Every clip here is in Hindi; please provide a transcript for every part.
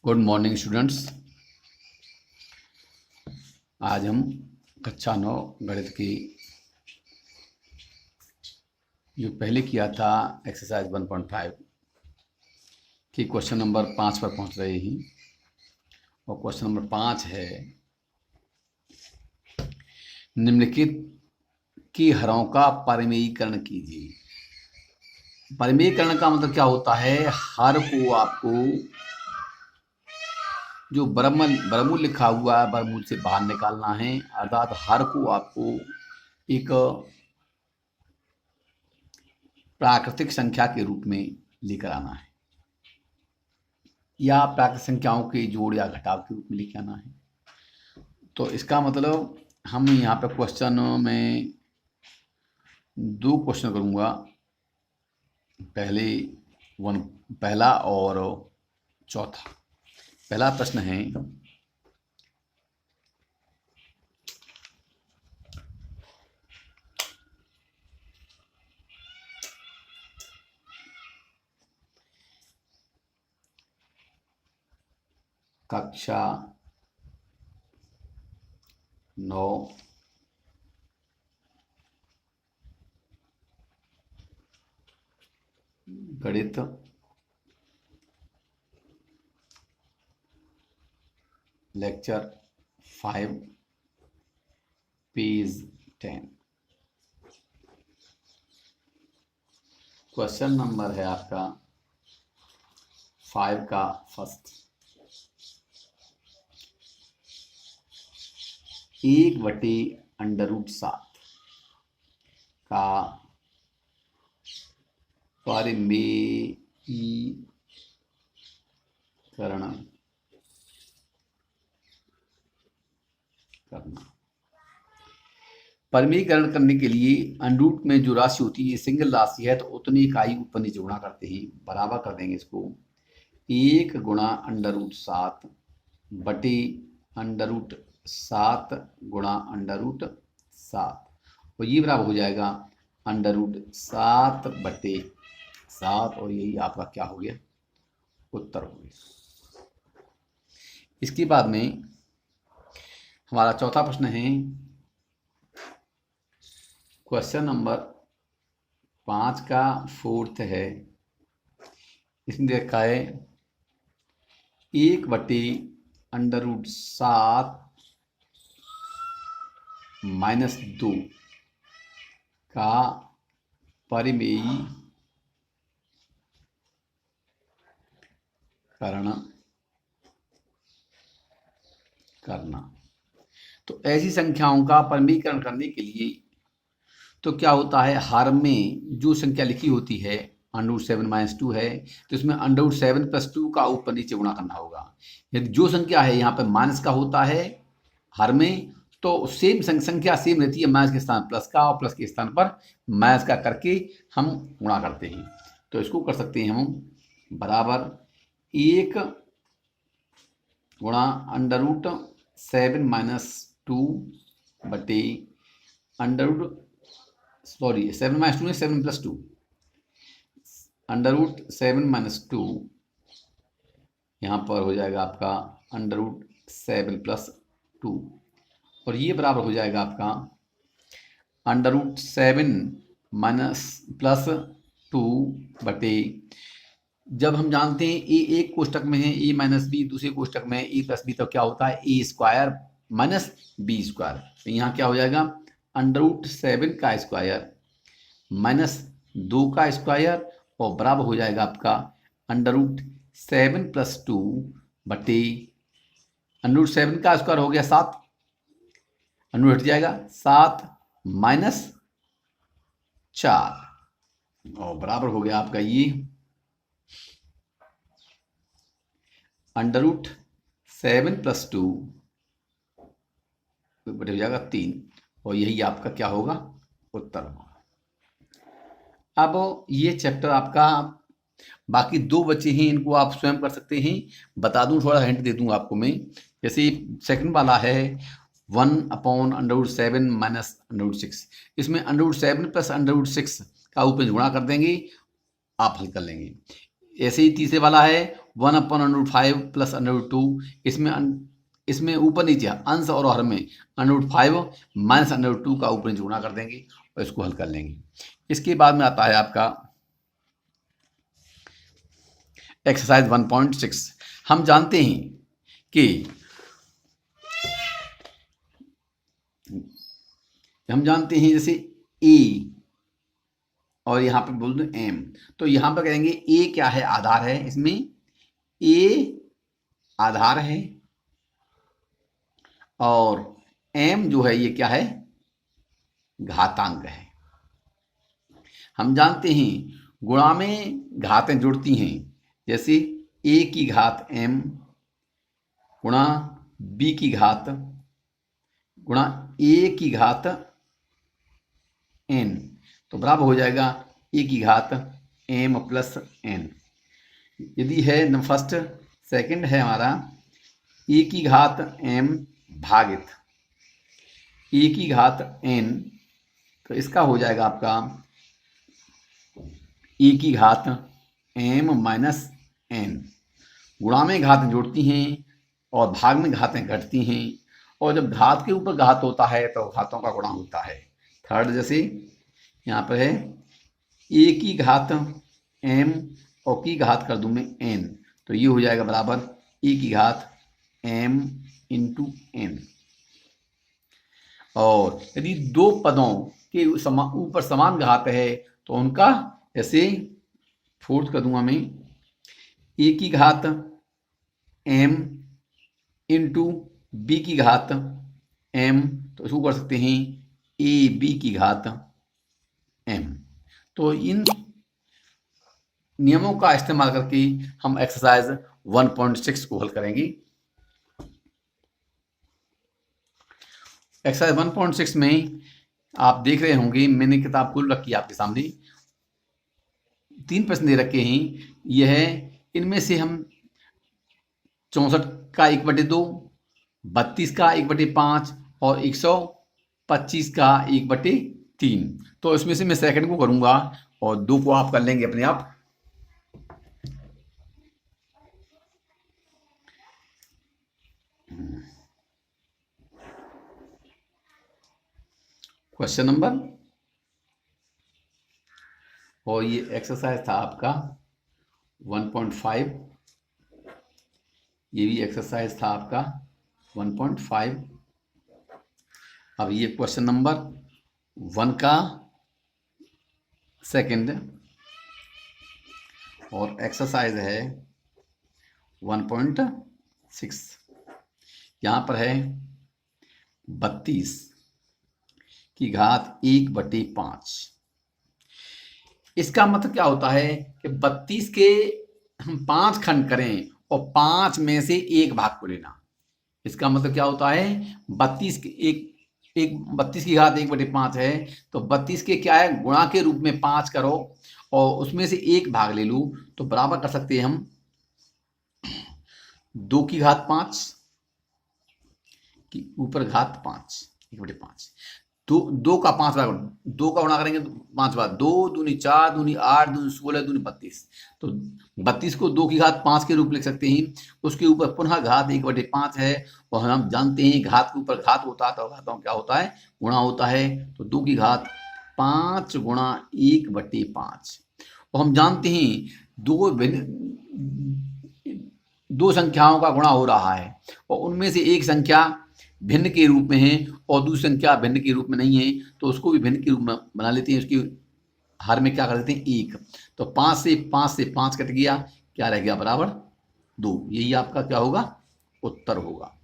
Good morning students. आज हम कक्षा 9 गणित की जो पहले किया था एक्सरसाइज 1.5 की क्वेश्चन नंबर 5 पर पहुंच रहे हैं। और क्वेश्चन नंबर 5 है, निम्नलिखित की हरों का परिमेयीकरण कीजिए। परिमेयीकरण का मतलब क्या होता है? हर को आपको जो बर्गमूल लिखा हुआ है बर्गमूल से बाहर निकालना है, अर्थात हर को आपको एक प्राकृतिक संख्या के रूप में लेकर आना है, या प्राकृतिक संख्याओं के जोड़ या घटाव के रूप में लेकर आना है। तो इसका मतलब हम यहाँ पे क्वेश्चन में 2 क्वेश्चन करूँगा, पहला और चौथा। पहला प्रश्न है, कक्षा 9 गणित लेक्चर 5 पेज 10। क्वेश्चन नंबर है आपका 5 का फर्स्ट। 1/√7 का परिमेयीकरण करना। परिमेयीकरण करने के लिए अंडरूट में जो राशि होती है, ये सिंगल राशि है, तो उतनी इकाई ऊपर नीचे गुणा करते ही बराबर कर देंगे इसको। 1 गुणा √7 बटे √7 गुणा √7, और ये बराबर हो जाएगा √7 बटे 7, और यही आपका क्या हो गया? उत्तर हो गया। इसके बाद में हमारा चौथा प्रश्न है, क्वेश्चन नंबर 5 का फोर्थ है। इसमें देखा है 1/√7 - 2 का परिमेयीकरण करना। तो ऐसी संख्याओं का परिमेयीकरण करने के लिए तो क्या होता है, हर में जो संख्या लिखी होती है √7 - 2 है, तो इसमें √7 + 2 का ऊपर नीचे गुणा करना होगा। यदि जो संख्या है यहाँ पे माइनस का होता है हर में, तो सेम संख्या सेम रहती है, माइनस के स्थान प्लस का और प्लस के स्थान पर माइनस का करके हम गुणा करते हैं। तो इसको कर सकते हैं हम बराबर 1 गुणा √7 - 2 बटे √7 - 2 नहीं, 7 + 2 √7 - 2 यहाँ पर हो जाएगा आपका √7 + 2, और ये बराबर हो जाएगा आपका √7 + 2 बटे, जब हम जानते हैं ए एक कोष्टक में है, a - b दूसरे कोष्टक में a + b, तो क्या होता है a² - b²। तो यहाँ क्या हो जाएगा √7 का स्क्वायर -2 का स्क्वायर, और बराबर हो जाएगा आपका √7 + 2 बटे √7 का स्क्वायर हो गया 7, हट जाएगा 7 - 4, और बराबर हो गया आपका ये √7 + 2 बटे हो जाएगा 3, और यही आपका क्या होगा? उत्तर होगा। अब ये चैप्टर आपका, बाकी 2 बचे हैं, इनको आप स्वयं कर सकते हैं। बता दूं, थोड़ा हिंट दे दूं आपको मैं। जैसे सेकंड वाला है 1/√7 - √6, इसमें √7 + √6 का ऊपर गुणा कर देंगे, आप हल कर लेंगे। ऐसे ही तीसरे वाला है 1/√5 प्लस √2, इसमें ऊपर नीचे अंश और हर में √5 माइनस √2 का ऊपर नीचे गुणा कर देंगे और इसको हल कर लेंगे। इसके बाद में आता है आपका एक्सरसाइज 1.6। हम जानते हैं कि जैसे ए और यहाँ पे बोल दो एम, तो यहाँ पर कहेंगे ए क्या है, आधार है, इसमें ए आधार है और एम जो है ये क्या है, घातांक है। हम जानते हैं गुणा में घातें जुड़ती हैं, जैसे ए की घात एम गुणा बी की घात गुणा ए की घात एन, तो बराबर हो जाएगा ए की घात एम प्लस एन। यदि है न फर्स्ट सेकंड है हमारा ए की घात एम भागित ए की घात एन, तो इसका हो जाएगा आपका ए की घात एम माइनस एन। गुणा में घातें जुड़ती हैं और भाग में घातें घटती हैं, और जब घात के ऊपर घात होता है तो घातों का गुणा होता है। थर्ड जैसे यहाँ पर है ए की घात एम और की घात कर दूं मैं एन, तो ये हो जाएगा बराबर ए की घात एम इंटू एन। और यदि दो पदों के ऊपर समान घात है तो उनका जैसे फोर्थ कर दूंगा मैं ए की घात एम इंटू बी की घात एम, तो इसको कर सकते हैं ए बी की घात एम। तो इन नियमों का इस्तेमाल करके हम एक्सरसाइज 1.6 को हल करेंगे। एक्सरसाइज 1.6 में आप देख रहे होंगे मैंने किताब खोल रखी है आपके सामने, 3 प्रश्न दे रखे हैं। यह है इनमें से हम 64 का 1/2, 32 का 1/5 और 125 का 1/3, तो इसमें से मैं सेकंड को करूंगा और 2 को आप कर लेंगे अपने आप। क्वेश्चन नंबर, और ये एक्सरसाइज था आपका 1.5, ये भी एक्सरसाइज था आपका 1.5। अब ये क्वेश्चन नंबर 1 का सेकंड और एक्सरसाइज है 1.6। यहाँ पर है 32 की घात 1/5। इसका मतलब क्या होता है कि 32 के हम 5 खंड करें और 5 में से 1 भाग को लेना। इसका मतलब क्या होता है 32 की घात 1/5 है, तो 32 के क्या है गुणा के रूप में 5 करो और उसमें से 1 भाग ले लूँ, तो बराबर कर सकते हैं हम 2 की घात 5 की ऊपर घात 5 1/5। 2 का 5 बार 2 का गुणा करेंगे तो 5 बार, 2 दूनी 4 दूनी 8 दूनी 16 दूनी 32, तो 32 को 2 की घात 5 के रूप लिख सकते हैं। उसके ऊपर पुनः घात 1/5 है और हम जानते हैं घात के ऊपर घात होता है तो घातों क्या होता है गुणा होता है, तो 2 की घात 5 गुणा 1/5। और हम जानते हैं दो संख्याओं का गुणा हो रहा है और उनमें से एक संख्या भिन्न के रूप में है और दूसरी संख्या भिन्न के रूप में नहीं है, तो उसको भी भिन्न के रूप में बना लेते हैं। उसकी हर में क्या कर देते हैं 1, तो 5 से 5 कट गया, क्या रह गया बराबर 2। यही आपका क्या होगा उत्तर होगा।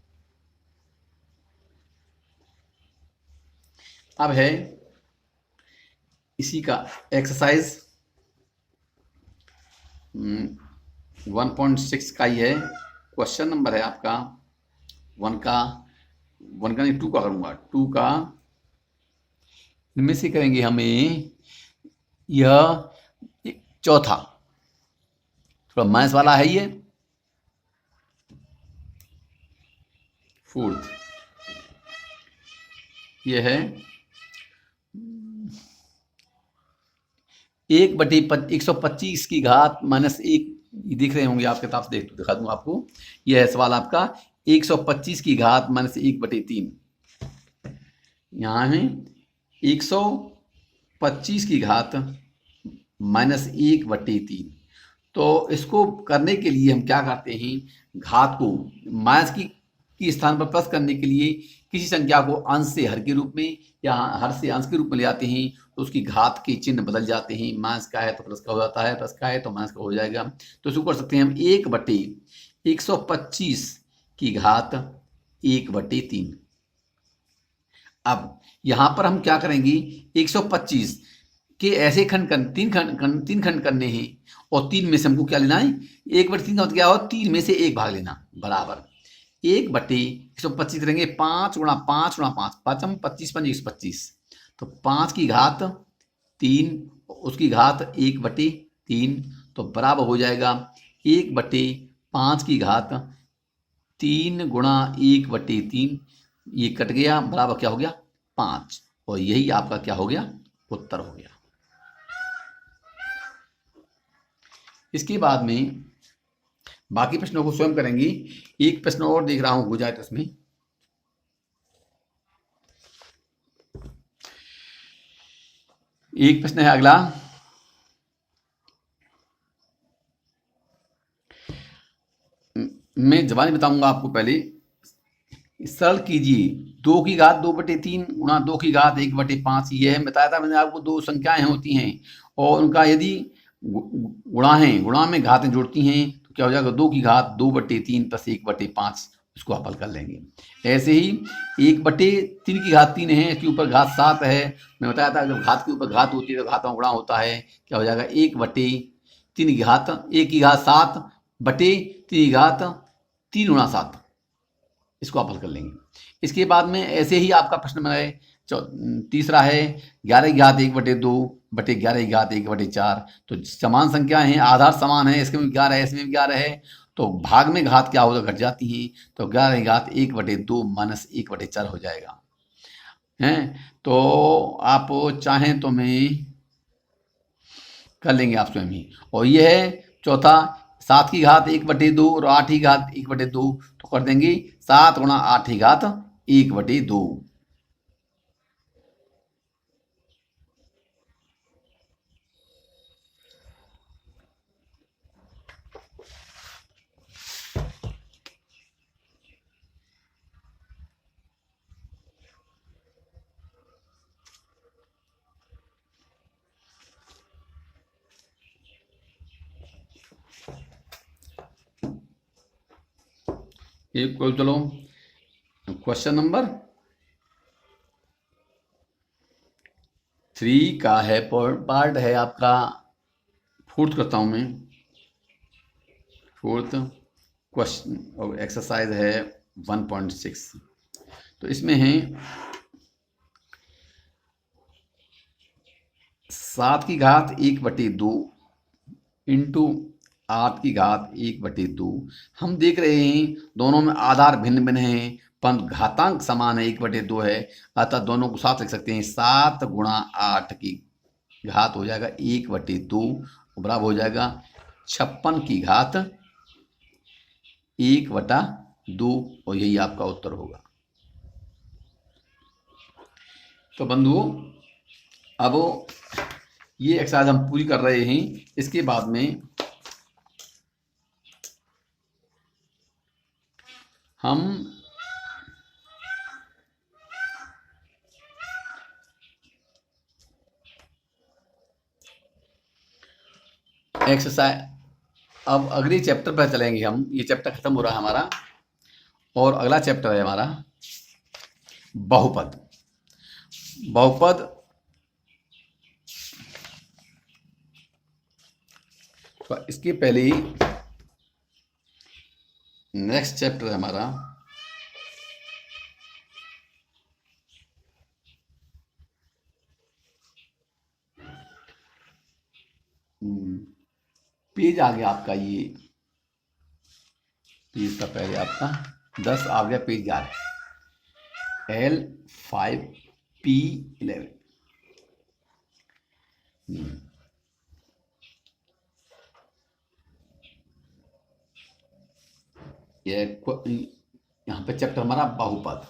अब है इसी का एक्सरसाइज 1.6 का ही है। क्वेश्चन नंबर है आपका 1 का नहीं 2 का करूंगा। 2 का इनमें से करेंगे हमें यह चौथा, थोड़ा माइनस वाला है, ये 4th, ये है 1/125 की घात -1 ये दिख रहे होंगे आप किताब से, दिखा दूँ आपको। यह है सवाल आपका 125 की घात माइनस 1/3। यहाँ है 125 की घात माइनस 1/3। तो इसको करने के लिए हम क्या करते हैं, घात को माइनस की स्थान पर प्लस करने के लिए किसी संख्या को अंश से हर के रूप में या हर से अंश के रूप में ले आते हैं, तो उसकी घात के चिन्ह बदल जाते हैं। माइनस का है तो प्लस का हो जाता है, प्लस का है तो माइनस का हो जाएगा। तो इसको कर सकते हैं हम 1/125 की घात 1/3। अब यहां पर हम क्या करेंगे, 125 के ऐसे तीन खंड करने हैं, और 3 में से हमको क्या लेना है, 1/3 का मतलब क्या हो, 3 में से 1 भाग लेना, बराबर 1/125 करेंगे। 5 गुणा 5 गुणा 5, 5 25 5 125, तो 5 की घात 3, उसकी घात 1/3, तो बराबर हो जाएगा 1/5 की घात 3 गुणा 1/3। ये कट गया, बराबर क्या हो गया, 5। और यही आपका क्या हो गया, उत्तर हो गया। इसके बाद में बाकी प्रश्नों को स्वयं करेंगे। एक प्रश्न और देख रहा हूं हो जाए तो इसमें, एक प्रश्न है अगला, मैं जवाब बताऊंगा आपको। पहले सरल कीजिए, 2 की घात 2/3 गुणा 2 की घात 1/5। यह बताया था मैंने आपको, दो संख्याएं होती हैं और उनका यदि गुणा है, गुणा में घातें जुड़ती हैं, तो क्या हो जाएगा, 2 की घात 2/3 प्लस 1/5, इसको आप हल कर लेंगे। ऐसे ही 1/3 की घात 3 है, इसके ऊपर घात 7 है। मैं बताया था जब घात के ऊपर घात होती है तो घातों का गुणा होता है। क्या हो जाएगा, 1/3 की घात 1 की घात 7 बटे 3 की घात 3 गुणा 7, इसको आप हल कर लेंगे। इसके बाद में ऐसे ही आपका प्रश्न में है, तीसरा है 11 की घात 1/2 बटे 11 की घात 1/4। तो समान संख्या है, आधार समान है, इसके में 11 है, इसमें भी 11 है, तो भाग में घात क्या होगा, घट जाती है। तो 11 की घात 1/2 माइनस 1/4 हो जाएगा। हैं, तो आप चाहें तो मैं कर लेंगे आप स्वयं ही। और ये है चौथा, 7 की घात 1/2 और 8 की घात 1/2, तो कर देंगे 7 गुणा 8 की घात 1/2। एक चलो, क्वेश्चन नंबर 3 का है, पार्ट है आपका, फोर्थ करता हूं मैं, फोर्थ क्वेश्चन और एक्सरसाइज है 1.6। तो इसमें है 7 की घात 1/2 इंटू 8 की घात 1/2। हम देख रहे हैं दोनों में आधार भिन्न भिन्न हैं, परंतु घातांक समान है, 1/2 है, अतः दोनों को साथ लिख सकते हैं। 7 गुणा 8 की घात हो जाएगा 1/2, बराबर हो जाएगा 56 की घात 1/2, और यही आपका उत्तर होगा। तो बंधुओं, अब ये एक्सरसाइज हम पूरी कर रहे हैं। इसके बाद में हम एक्सरसाइज, अब अगले चैप्टर पर चलेंगे हम। ये चैप्टर खत्म हो रहा है हमारा, और अगला चैप्टर है हमारा बहुपद। बहुपद, तो इसके पहले ही नेक्स्ट चैप्टर है हमारा पेज आ गया आपका, ये पेज का पहले आपका 10 आ गया, पेज 11 L5P11। ये यहाँ पे चैप्टर हमारा बहुपद।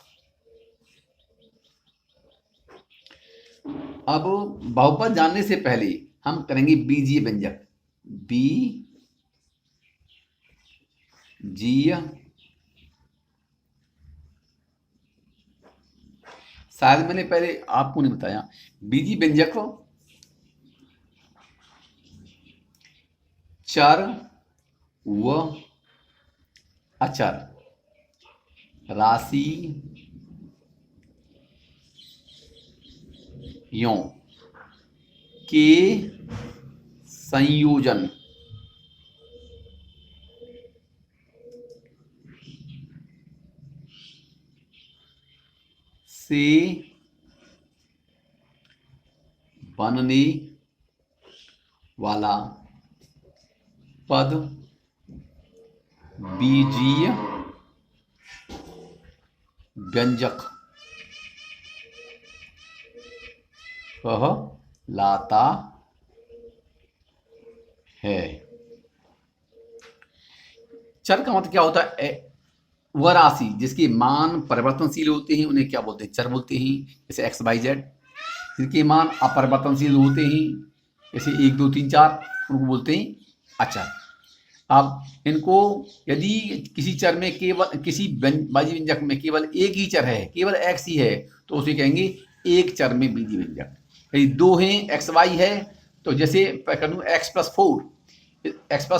अब बहुपद जानने से पहले हम करेंगे बीजीय व्यंजक। बीजीय, शायद मैंने पहले आपको नहीं बताया, बीजीय व्यंजक चर व अचर, राशि यों के संयोजन से बनने वाला पद बीजीय व्यंजक कहलाता है। चर का मतलब क्या होता है? वह राशि जिसके मान परिवर्तनशील होते हैं उन्हें क्या बोलते हैं? चर बोलते हैं। जैसे एक्स वाई जेड। जिनके मान अपरिवर्तनशील होते हैं जैसे 1 2 3 4, उनको बोलते हैं अचर। अब इनको यदि किसी चर में केवल, किसी बीजीय व्यंजक में केवल एक ही चर है, केवल एक्स ही है, तो उसे कहेंगे एक चर में बीजीय व्यंजक। यदि दो हैं, एक्स वाई है, तो जैसे कर दूं एक्स प्लस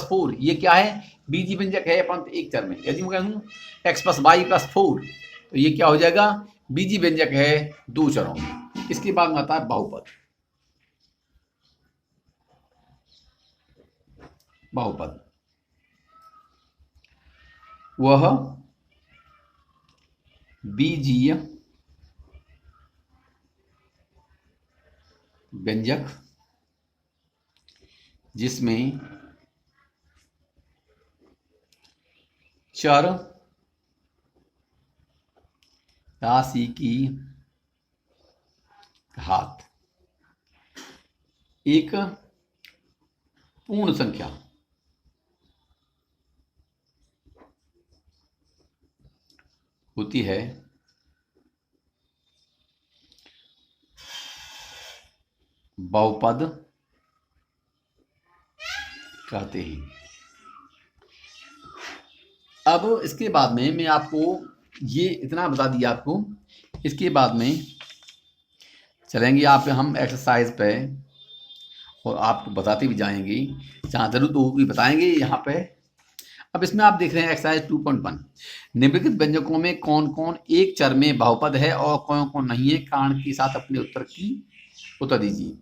फोर, ये क्या है? बीजीय व्यंजक है परंतु एक चर में। यदि मैं कह दूं एक्स प्लस वाई प्लस 4, तो ये क्या हो जाएगा? बीजीय व्यंजक है दो चरों में। इसके बाद में आता है बहुपद। बहुपद वह बीजीय व्यंजक जिसमें चर राशि की घात एक पूर्ण संख्या होती है, बहुपद कहते हैं। अब इसके बाद में मैं आपको ये इतना बता दिया आपको। इसके बाद में चलेंगे आप हम एक्सरसाइज पे और आपको बताते भी जाएंगे, जहाँ जरूरत होगी बताएंगे यहाँ पे। अब इसमें आप देख रहे हैं एक्सरसाइज 2.1, निम्नलिखित व्यंजकों में कौन कौन एक चर में बहुपद है और कौन कौन नहीं है, कारण के साथ अपने उत्तर दीजिए।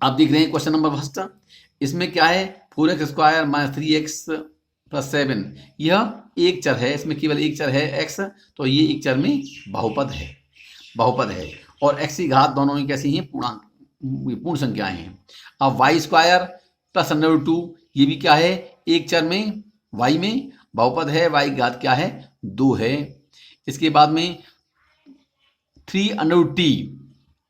आप देख रहे हैं क्वेश्चन नंबर फर्स्ट, इसमें क्या है? 4x² - 3x + 7, यह एक चर है, इसमें केवल एक चर है x, तो ये एक चर में बहुपद है। और x की घात दोनों ही कैसी हैं? पूर्ण संख्याएं हैं। अब y² + √2, ये भी क्या है? एक चर में y में बहुपद है, y की घात क्या है? 2 है। इसके बाद में 3√t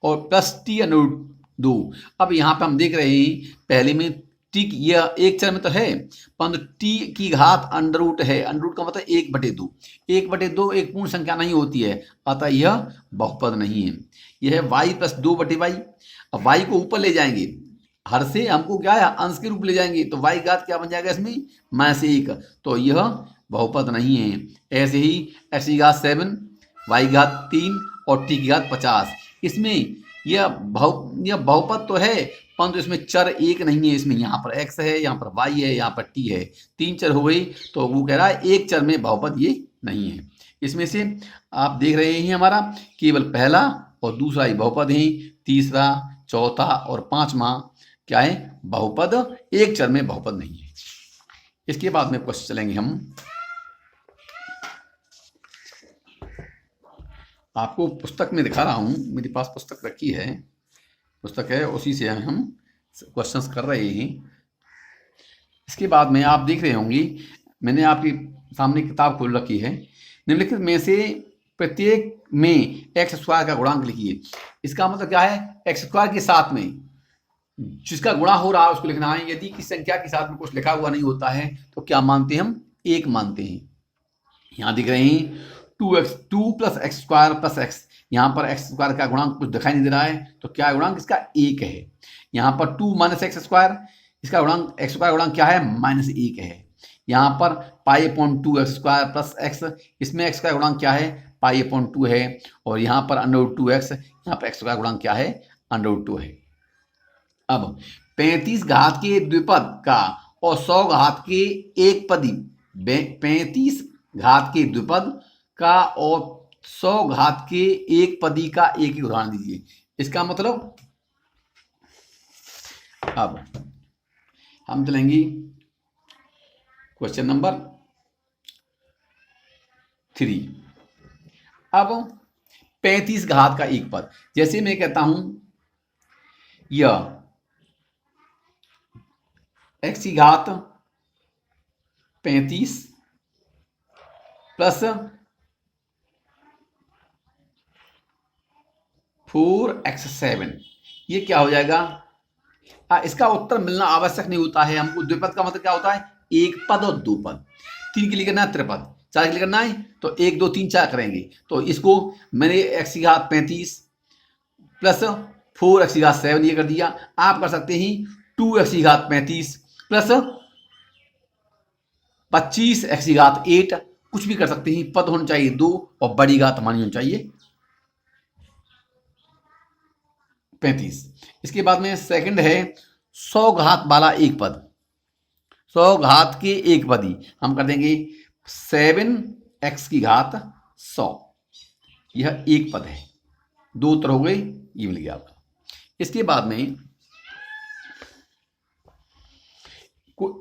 और +t√2। अब यहाँ पे हम देख रहे हैं पहले में t, यह एक चर में तो है परंतु t की घात √, है। √, का मतलब 1/2। 1/2 एक पूर्ण संख्या नहीं होती है, अतः यह बहुपद नहीं है। यह है y + 2/y। अब y को ऊपर ले जाएंगे, हर से हमको क्या है? अंश के रूप ले जाएंगे, तो y घात क्या बन जाएगा इसमें? -1, तो यह बहुपद नहीं है। ऐसे ही x की घात 7, y की घात 3 और t की घात 50, इसमें यह बहुपद तो है परंतु इसमें चर एक नहीं है। इसमें यहाँ पर x है, यहाँ पर y है, यहाँ पर t है, 3 चर हो गई, तो वो कह रहा है एक चर में बहुपद ये नहीं है। इसमें से आप देख रहे हैं हमारा केवल पहला और दूसरा ही बहुपद है, तीसरा, चौथा और पांचवा क्या है? बहुपद, एक चर में बहुपद नहीं है। इसके बाद में क्वेश्चन चलेंगे हम। आपको पुस्तक में दिखा रहा हूं, मेरे पास पुस्तक रखी है, पुस्तक है, उसी से हम क्वेश्चंस कर रहे हैं। इसके बाद में आप देख रहे होंगे मैंने आपके सामने किताब खोल रखी है। निम्नलिखित में से प्रत्येक में x² का गुणांक लिखिए। इसका मतलब क्या है? x² के साथ में जिसका गुणा हो रहा है उसको लिखना है। यदि किसी संख्या के साथ में कुछ लिखा हुआ नहीं होता है तो क्या मानते हैं हम? एक मानते हैं। यहाँ दिख रहे हैं 2 plus x square plus x, यहाँ पर एक्स स्क्वायर का गुणांक कुछ दिखाई नहीं दे रहा है, तो क्या गुणांक इसका एक है। यहाँ पर 2 माइनस एक्स स्क्वायर, इसका गुणांक एक्स स्क्वायर गुणांक क्या है, -1 है। यहाँ पर π/2 एक्स स्क्वायर प्लस एक्स, इसमें एक्स का गुणांक क्या है, π/2 है। और यहाँ पर √2x, यहाँ पर एक्स का गुणांक क्या है, √2 है। अब 35 घात के द्विपद का और 100 घात के एक पदी, 35 घात के द्विपद का और 100 घात के एक पदी का एक ही उदाहरण दीजिए। इसका मतलब अब हम चलेंगे क्वेश्चन नंबर 3। अब 35 घात का एक पद, जैसे मैं कहता हूं यह x की घात 35 प्लस 4x7, ये क्या हो जाएगा। इसका उत्तर मिलना आवश्यक नहीं होता है हमको। द्विपद का मतलब क्या होता है, एक पद और दो पद। 3 के लिए करना है त्रिपद, 4 के लिए करना है तो 1 2 3 4 करेंगे। तो इसको मैंने x की घात 35 प्लस 4x की घात 7 ये कर दिया। आप कर सकते हैं 2x की घात 35 प्लस 25x की घात 8, कुछ भी कर सकते हैं। पद होना चाहिए 2 और बड़ी घात हमारी होनी चाहिए 35। इसके बाद में सेकंड है 100 घात वाला एक पद, 100 घात के एक पदी। हम कर देंगे 7x की घात 100, यह एक पद है। 2 उत्तर हो गए, ये मिल गया आपका। इसके बाद में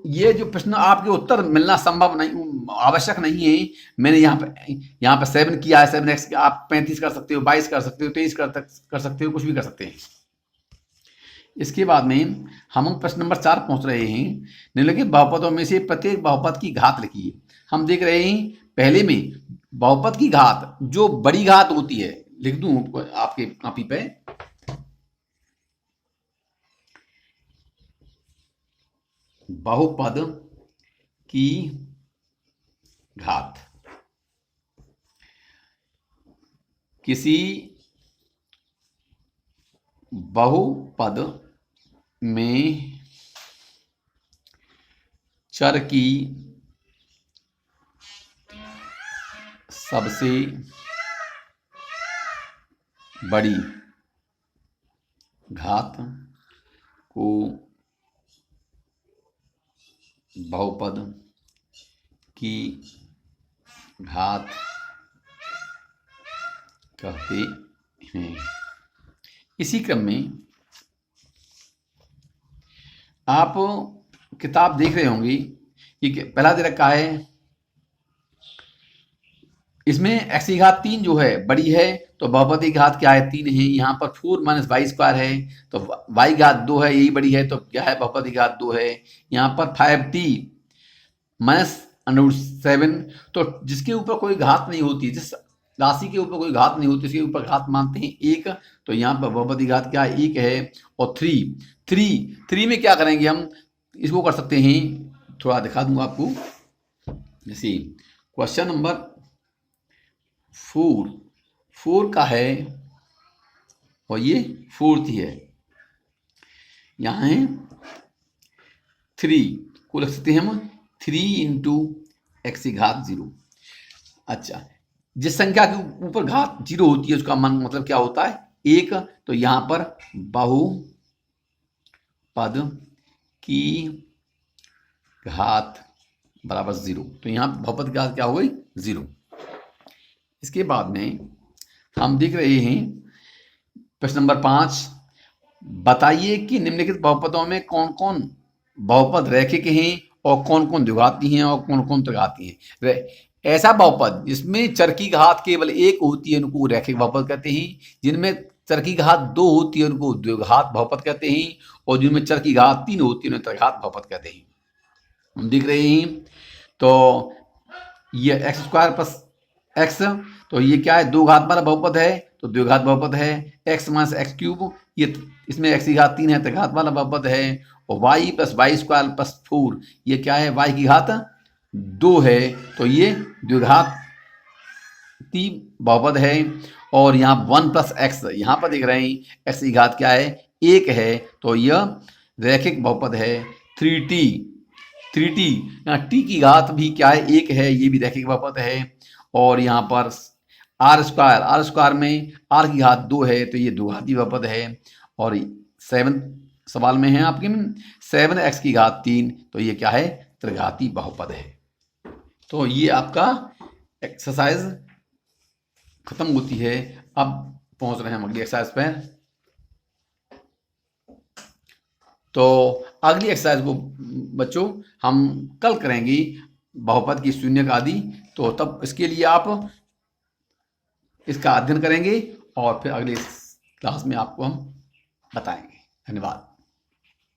ये जो प्रश्न आपके उत्तर मिलना संभव नहीं, आवश्यक नहीं है। मैंने यहाँ पे 7 किया है, 7x, आप 35 कर सकते हो, 22 कर सकते हो, 23 कर सकते हो, कुछ भी कर सकते हैं। इसके बाद में हम प्रश्न नंबर 4 पहुंच रहे हैं। निम्नलिखित बहुपदों में से प्रत्येक बहुपद की घात लिखिए। हम देख रहे हैं पहले में बहुपद की घात जो बड़ी घात होती है, लिख दूं आपके कॉपी पे, बहुपद की घात किसी बहुपद में चर की सबसे बड़ी घात को बहुपद की घात कहते हैं। इसी क्रम में आप किताब देख रहे होंगे, ये पहला दे रखा है, इसमें x की घात 3 जो है बड़ी है, तो बहुपद की घात क्या है, 3 है। यहाँ पर 4 माइनस वाई स्क्वायर है, तो y घात 2 है, यही बड़ी है, तो क्या है, बहुपद की घात 2 है। यहाँ पर 5t माइनस √7, तो जिसके ऊपर कोई घात नहीं होती, जिस राशि के ऊपर कोई घात नहीं होती, इसके ऊपर घात मानते हैं 1, तो यहाँ पर बहुपद की घात क्या है, 1 है। और 3 में क्या करेंगे, हम इसको कर सकते हैं, थोड़ा दिखा दूंगा आपको। जैसे क्वेश्चन नंबर 4 का है और ये 4th ही है। यहाँ है 3 को लिख सकते हैं हम 3 इंटू एक्स की घात 0। अच्छा, जिस संख्या के ऊपर घात 0 होती है उसका मान मतलब क्या होता है, 1। तो यहाँ पर बहुपद की घात बराबर 0, तो यहाँ बहुपद की घात क्या हो गई, 0। इसके बाद में हम देख रहे हैं प्रश्न नंबर 5, बताइए कि निम्नलिखित बहुपदों में कौन कौन बहुपद रैखिक हैं और कौन कौन द्विघाती हैं और कौन कौन त्रिघाती हैं। ऐसा बहुपद जिसमें चर की घात केवल 1 होती है उनको रैखिक बहुपद कहते हैं, जिनमें चर की घात 2 होती है उनको द्विघात बहुपद कहते हैं, और जिनमें चर की घात 3 होती है उन्हें त्रिघात बहुपद कहते हैं। हम देख रहे हैं, तो ये एक्स स्क्वायर प्लस एक्स, तो ये क्या है, 2 घात वाला बहुपद है, तो द्विघात बहुपद है। एक्स माइनस एक्स क्यूब, ये इसमें एक्स की घात 3 है, त्रिघात वाला बहुपद है। और Y plus Y square plus 4, ये क्या है, वाई की घात 2 है तो ये द्विघाती बहुपद है। और यहाँ 1 प्लस एक्स, यहाँ पर देख रहे हैं एक्स की घात क्या है, 1 है, तो यह रैखिक बहुपद है। 3t, 3t, यहाँ t की घात भी क्या है, 1 है, ये भी रैखिक बहुपद है। और यहाँ पर आर स्क्वायर, आर स्क्वायर में आर की घात 2 है तो ये द्विघाती बहुपद है। और 7 सवाल में है आपके 7x की घात 3, तो ये क्या है, त्रिघाती बहुपद है। तो ये आपका एक्सरसाइज खत्म होती है। अब पहुंच रहे हैं हम अगली एक्सरसाइज पर। तो अगली एक्सरसाइज को बच्चों हम कल करेंगे, बहुपद की शून्यक आदि। तो तब इसके लिए आप इसका अध्ययन करेंगे और फिर अगली क्लास में आपको हम बताएंगे। धन्यवाद।